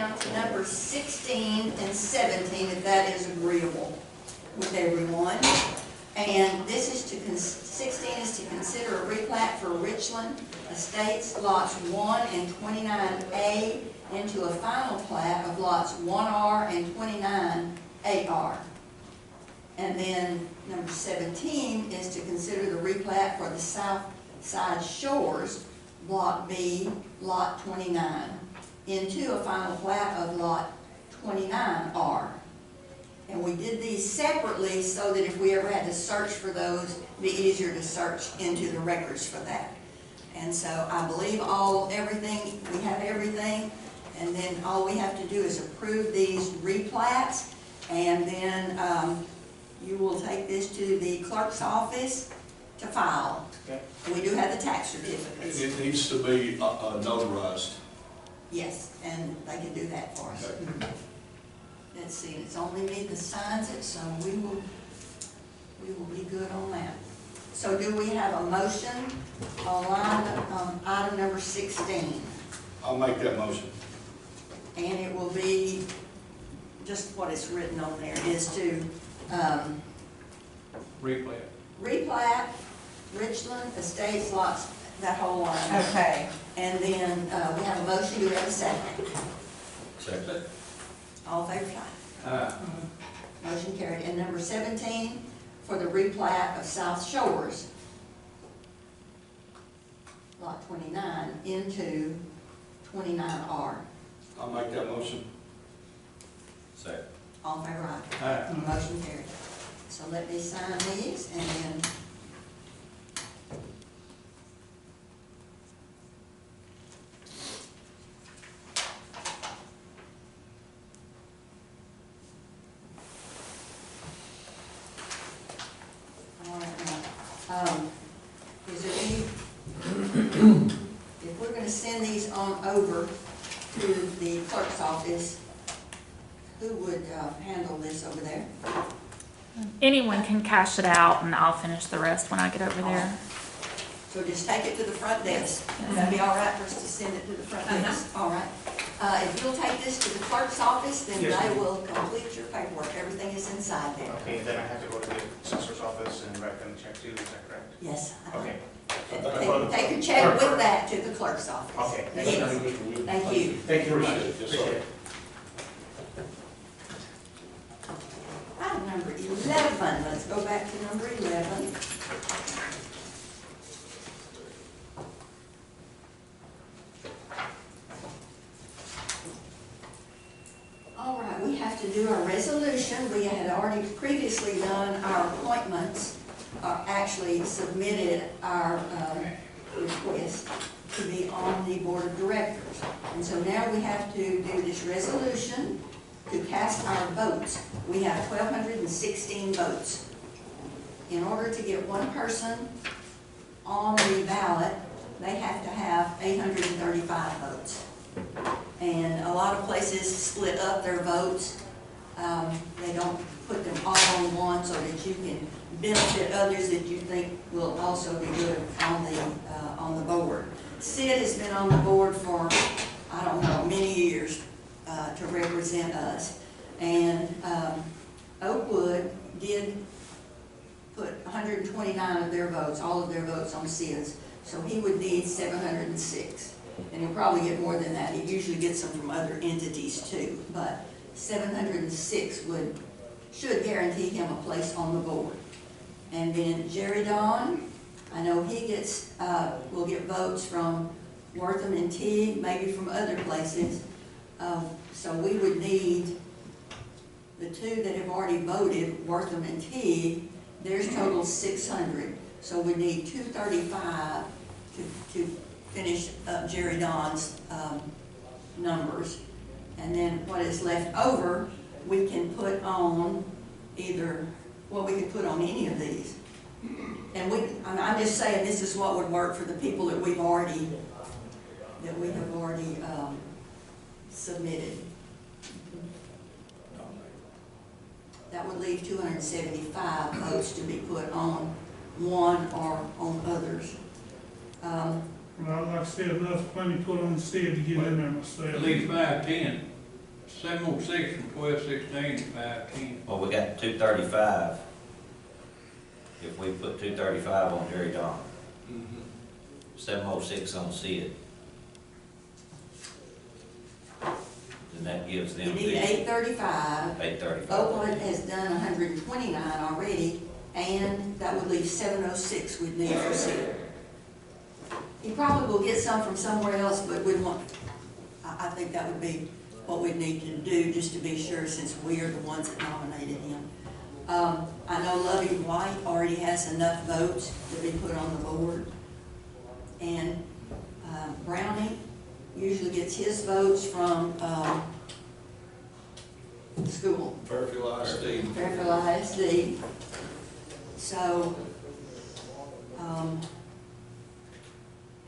down to number 16 and 17, if that is agreeable with everyone. And this is to, 16 is to consider a replat for Richland Estates lots 1 and 29A into a final plat of lots 1R and 29AR. And then number 17 is to consider the replat for the South Side Shores, Block B, Lot 29, into a final plat of Lot 29R. And we did these separately so that if we ever had to search for those, it'd be easier to search into the records for that. And so I believe everything, we have everything, and then all we have to do is approve these replats, and then you will take this to the clerk's office to file. Okay. We do have the tax certificates. It needs to be notarized. Yes, and they can do that for us. Okay. Let's see, it's only me that signs it, so we will be good on that. So do we have a motion on item number 16? I'll make that motion. And it will be just what is written on there, is to replat Richland Estates lots, that whole line. Okay. And then we have a motion, do we have a second? Second. All in favor, aye. Motion carried. And number 17, for the replat of South Shores, lot 29 into 29R. I'll make that motion. Second. All in favor, aye. Motion carried. So let me sign these, and then is there any, if we're going to send these on over to the clerk's office, who would handle this over there? Anyone can cash it out, and I'll finish the rest when I get over there. So just take it to the front desk. Would that be all right for us to send it to the front desk? All right. If you'll take this to the clerk's office, then Yes, they ma'am. will complete your paperwork. Everything is inside there. Okay, then I have to go to the assessor's office and write them a check too, is that correct? Yes. Okay. Take your check with that to the clerk's office. Okay. Yes. Thank you. Thank you very much. Appreciate it. Yes, sir. Appreciate it. Item number 11, let's go back to number 11. All right, we have to do our resolution. We had already previously done our appointments, or actually submitted our request to be on the board of directors. And so now we have to do this resolution to cast our votes. We have 1,216 votes. In order to get one person on the ballot, they have to have 835 votes. And a lot of places split up their votes. They don't put them all on one so that you can benefit others that you think will also be good on the board. Sid has been on the board for, I don't know, many years to represent us. And Oakwood did put 129 of their votes, all of their votes on Sid's. So he would need 706. And he'll probably get more than that. He usually gets them from other entities too. But 706 should guarantee him a place on the board. And then Jerry Don, I know he will get votes from Wortham and Teague, maybe from other places. So we would need the two that have already voted, Wortham and Teague, theirs total 600. So we need 235 to finish up Jerry Don's numbers. And then what is left over, we can put on either, well, we could put on any of these. And I'm just saying this is what would work for the people that we have already submitted. That would leave 275 votes to be put on one or on others. Well, like I said, enough money put on the state to get in there myself. At least 510. 706 from 1216 to 510. Well, we got 235. If we put 235 on Jerry Don, 706 on Sid. Then that gives them You need 835. 835. Oakland has done 129 already, and that would leave 706 we'd need for Sid. He probably will get some from somewhere else, but we want, I think that would be what we'd need to do, just to be sure, since we are the ones that nominated him. I know Lovey White already has enough votes to be put on the board. And Brownie usually gets his votes from school, Fairfield ISD. Fairfield ISD. So,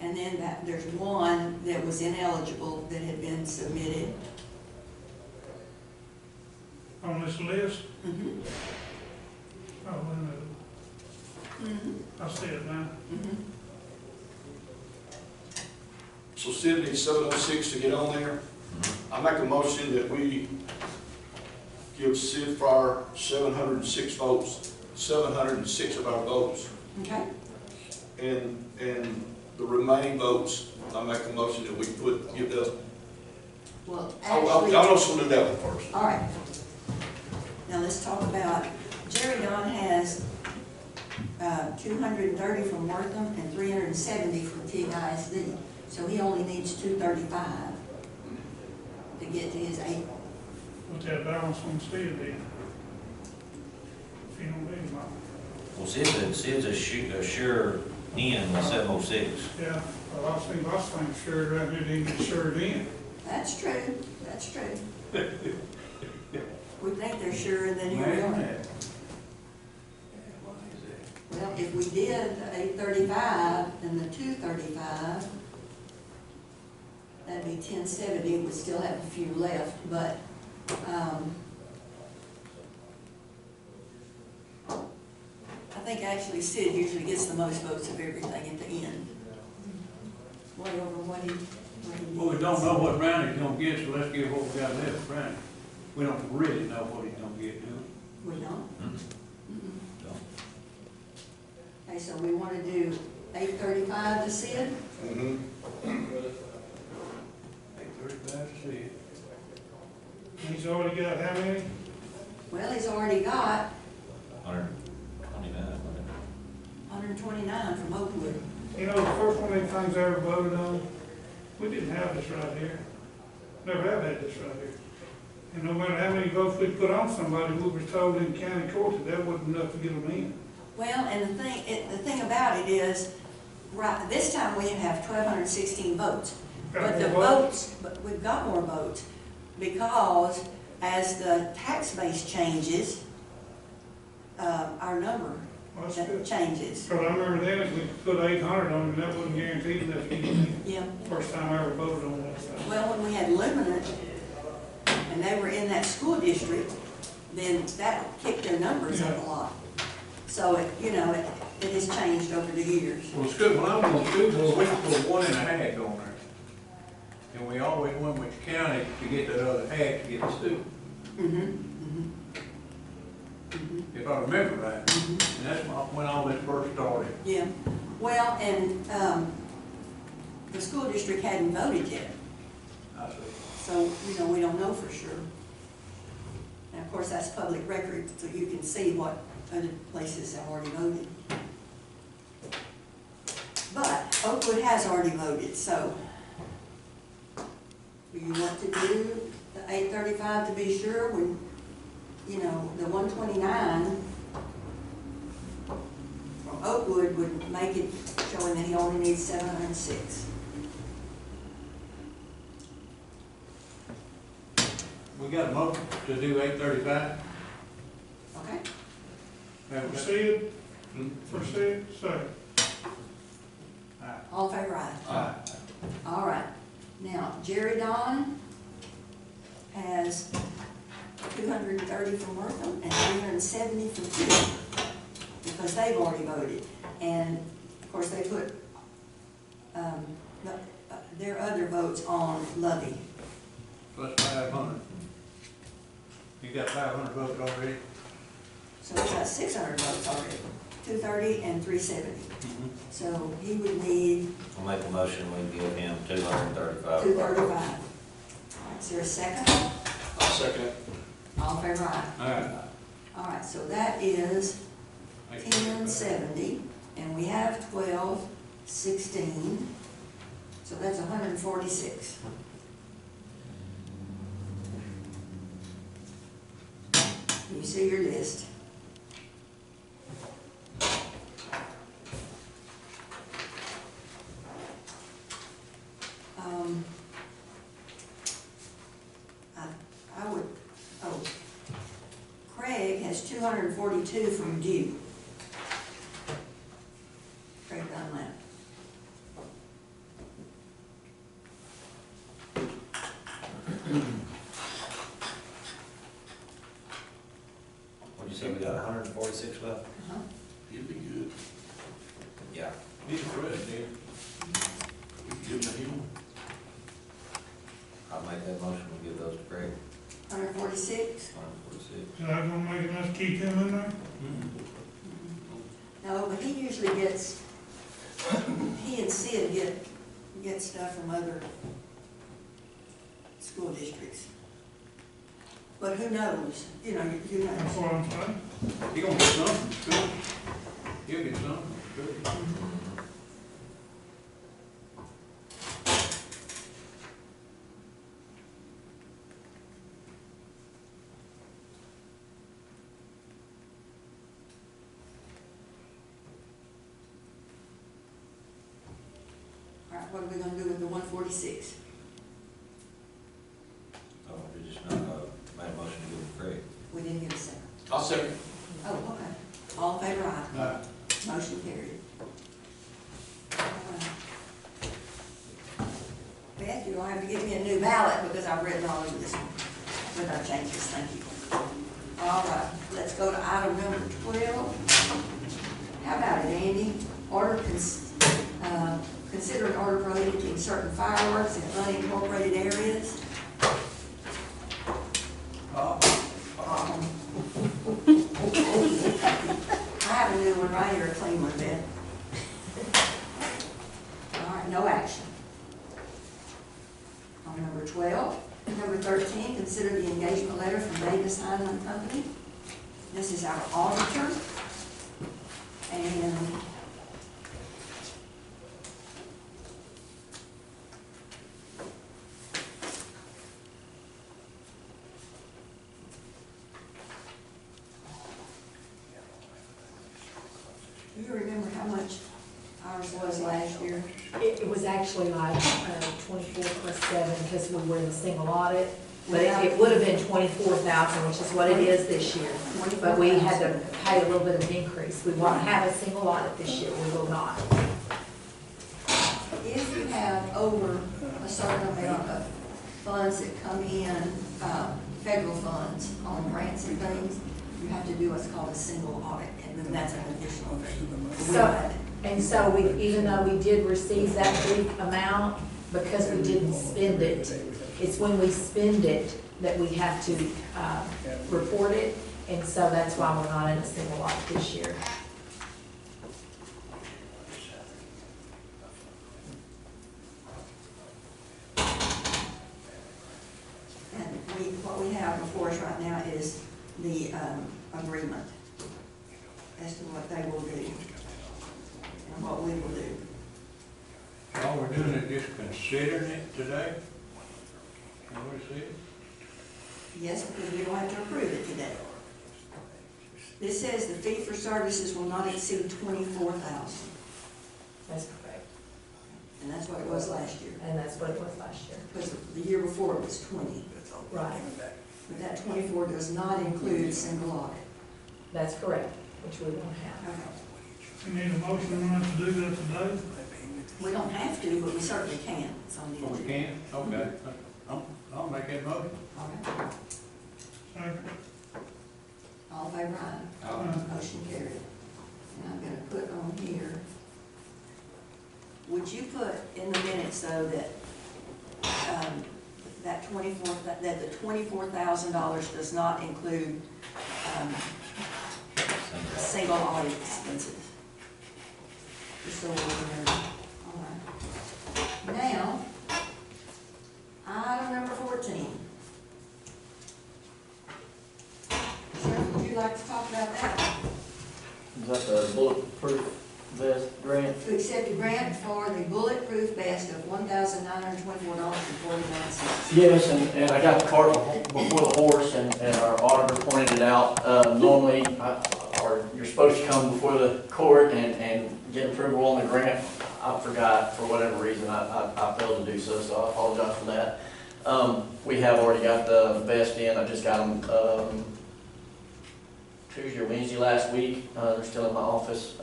and then there's one that was ineligible that had been submitted. On this list? Mm-hmm. Oh, wait a minute. Mm-hmm. I see it now. Mm-hmm. So Sid needs 706 to get on there. I make a motion that we give Sid Fryer 706 votes, 706 of our votes. Okay. And the remaining votes, I make a motion that we give the, Well, I'm actually, just gonna do that one first. all right. Now let's talk about, Jerry Don has 230 from Wortham and 370 from TISD. So he only needs 235 to get to his 8. What's that balance on Steve then? If you don't need one. Well, Sid's a sure in with 706. Yeah, well, I've seen lots of things sure around here, didn't get sure in. That's true, that's true. We think they're sure, and then here we are. Well, if we did the 835 and the 235, that'd be 1070, we'd still have a few left, but, I think actually Sid usually gets the most votes of everything at the end. Way over what he Well, we don't needs. know what Brownie's gonna get, so let's give what we got left to Brownie. We don't really know what he's gonna get, do we? We don't? Hmm? Mm-mm. Okay, so we want to do 835 to Sid? Mm-hmm. 835 to see it. He's already got how many? Well, he's already got 129, wasn't 129 from Oakwood. You know, the first one of these things I ever voted on, we didn't have this right here. Never have had this right here. And no matter how many votes we put on somebody, we were told in county court that that wasn't enough to get them in. Well, and the thing about it is, right, this time we have 1,216 votes. But the votes, but we've got more votes, because as the tax base changes, our number Well, that's good. changes. Because I remember then, we put 800 on it, and that wasn't guaranteed enough to get in. Yeah. First time I ever voted on that stuff. Well, when we had Luminant, and they were in that school district, then that kicked their numbers up a lot. So it, you know, it has changed over the years. Well, school, when I was on school board, we could put 1.5 on there. And we always went with the county to get that other half to get the student, if I remember right. And that's when all this first started. Yeah, well, and, the school district hadn't voted yet, I see. so, you know, we don't know for sure. And of course, that's public record, so you can see what other places have already voted. But Oakwood has already voted, so do you want to do the 835 to be sure when, you know, the 129 from Oakwood would make it showing that he only needs 706. We got a motion to do 835. Okay? Proceed, proceed, second. All in favor, aye? All right. Now, Jerry Don has 230 from Wortham and 370 from Sid, because they've already voted. And of course, they put their other votes on Lovey. Plus 500. You got 500 votes already? So we got 600 votes already, 230 and 370. So he would need I'll make a motion, we give him 235. 235. All right, is there a second? I'll second it. All in favor, aye. Alright. All right, so that is 1070, and we have 12, 16, so that's 146. You see your list. I would, oh, Craig has 242 from due. Craig Dunlap. What'd you say, we got 146 left? He'd be good. Yeah. He's a president. We can give him a hill. I'll make that motion, we give those to Craig. 146? 146. Is that gonna make enough to keep him in there? No, but he usually gets, he and Sid get stuff from other school districts. But who knows, you know, who That's knows? what I'm saying. He gonna get something, good. He'll get something, good. All right, what are we gonna do with the 146? Oh, we just not, made a motion to give him to Craig. We didn't get a second. I'll second. Oh, okay. All in favor, aye. Alright. Motion carried. All right. Beth, you're gonna have to give me a new ballot because I've written all of this one with our changes, thank you. All right, let's go to item number 12. How about it, Andy? Consider an order prohibiting certain fireworks in unincorporated areas. I have a new one right here, a clean one, Ben. All right, no action. On number 12. Number 13, consider the engagement letter from Davis Heinlein Company. This is our auditor. And do you remember how much ours was last year? It was actually like 24 plus 7 because we were in the single audit. But it would have been 24,000, which is what it is this year. But we had to pay a little bit of an increase. We won't have a single audit this year, we will not. If you have over a certain amount of funds that come in, federal funds on grants and things, you have to do what's called a single audit, and then that's an additional fee. And so we, even though we did receive that big amount, because we didn't spend it, it's when we spend it that we have to report it, and so that's why we're not in a single audit this year. And what we have before us right now is the agreement as to what they will do and what we will do. All we're doing is just considering it today? What is it? Yes, because we don't have to approve it today. This says the fee for services will not exceed $24,000, That's correct. and that's what it was last year. And that's what it was last year. Because the year before it was 20. Right, But that 24 does not include single audit. that's correct, which we won't have. Okay. You need a motion on it to do that today? We don't have to, but we certainly can. It's on the Oh, we agenda. can? Okay. I'll make that motion. All right. Second. All in favor, aye. Motion carried. And I'm gonna put on here, would you put in the minutes though that, that the $24,000 does not include, single audit expenses. Just so we're aware. All right. Now, item number 14. Sheriff, would you like to talk about that? Is that the bulletproof vest grant? To accept a grant for the bulletproof vest of $1,924.49. Yes, and I got the cart before the horse, and our auditor pointed it out. Normally, you're supposed to come before the court and get approval on the grant. I forgot, for whatever reason, I failed to do so, so I apologize for that. We have already got the vest in. I just got them Tuesday or Wednesday last week. They're still in my office.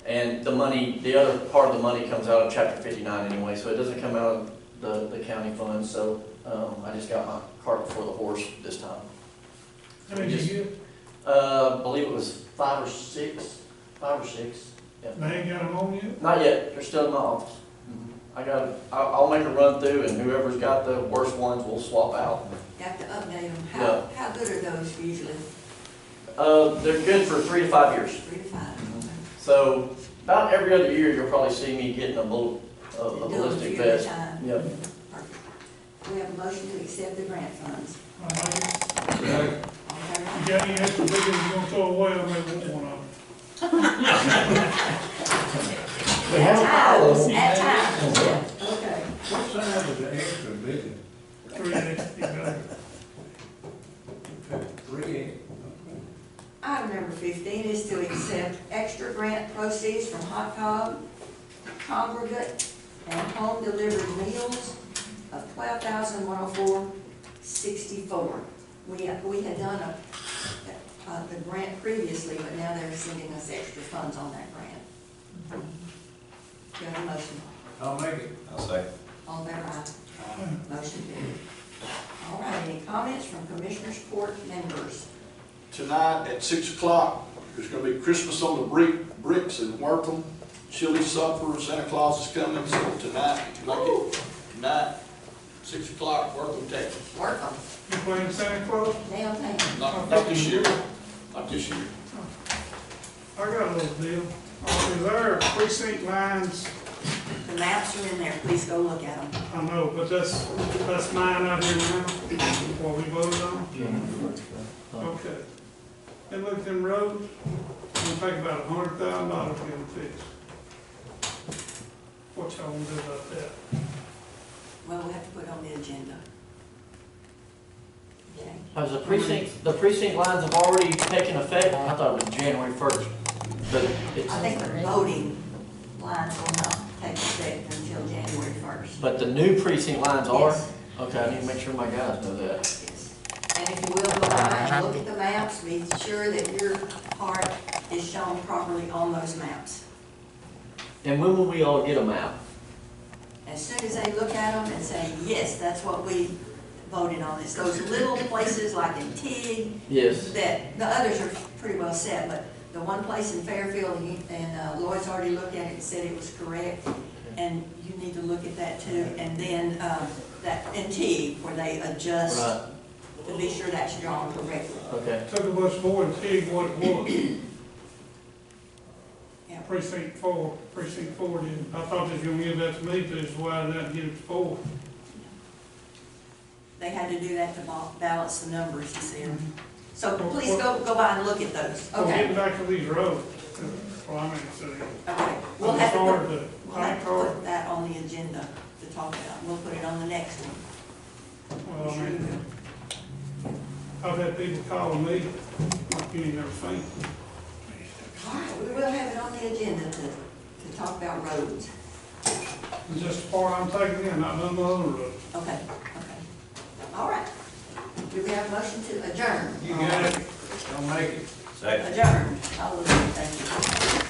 And the money, the other part of the money comes out of Chapter 59 anyway, so it doesn't come out of the county funds, so I just got my cart before the horse this time. How many did you get? I believe it was 5 or 6. Yeah. They ain't got them on yet? Not yet, they're still in my office. I'll make a run through, and whoever's got the worst ones, we'll swap out. Have to update them. Yeah. How good are those usually? They're good for 3 to 5 years. 3 to 5. So about every other year, you'll probably see me getting a Do them ballistic a few at a vest. time. Yep. Perfect. We have a motion to accept the grant funds. I'll make it. All in favor? You got any extra big ones you gonna throw away, I may want one of them. We have a pile of them. At times, yeah. Okay. What size is the extra big? 3 extra, you got it. 3. Item number 15 is to accept extra grant proceeds from hot cob, congregate, and home delivered meals of $12,104.64. We had done the grant previously, but now they're sending us extra funds on that grant. Do you have a motion? I'll make it. I'll say. All in favor, aye. Motion carried. All right, any comments from Commissioners Court members? Tonight at 6 o'clock, there's gonna be Christmas on the bricks in Wortham. Chili supper, Santa Claus is coming, so tonight, if you like it, tonight, 6 o'clock, Wortham, Texas. Work on You playing Santa Claus? downtown. Not this year, not this year. I got a little deal. Is there precinct lines? The maps are in there, please go look at them. I know, but that's mine out here now, what we voted on? Okay. And look at them roads, it'll take about $100,000 to get them fixed. What y'all wanna do about that? Well, we have to put it on the agenda. Okay. Has the precinct lines have already taken effect? I thought it was January 1st. But it's, I think the voting lines will not take effect until January 1st. but the new precinct lines are? Yes. Okay, I need to make sure my guys know that. Yes. And if you will, go by and look at the maps, be sure that your part is shown properly on those maps. And when will we all get a map? As soon as they look at them and say, yes, that's what we voted on. It's those little places like in Tig, Yes. that, the others are pretty well set, but the one place in Fairfield, and Lloyd's already looked at it and said it was correct, and you need to look at that too, and then, that, in Tig, where they adjust Right, to be sure that's drawn correctly. okay. Took us more to dig what it was. Yeah. Precinct 4 did. I thought they was gonna give that to me, but it's why I didn't give it to 4. They had to do that to balance the numbers, you see. So please go by and look at those, So okay? getting back to these roads, well, I mean, so, Okay, we'll I'm have to sorry, put, but we'll have to put that on the agenda to talk about. We'll put it on the next one. well, I mean, I've had people calling me, like you ain't never seen. All right, we will have it on the agenda to talk about roads. It's just the part I'm taking in, not none of the other roads. Okay. All right. Do we have a motion to adjourn? You got it. I'll make it. Second. Adjourn. All those in favor?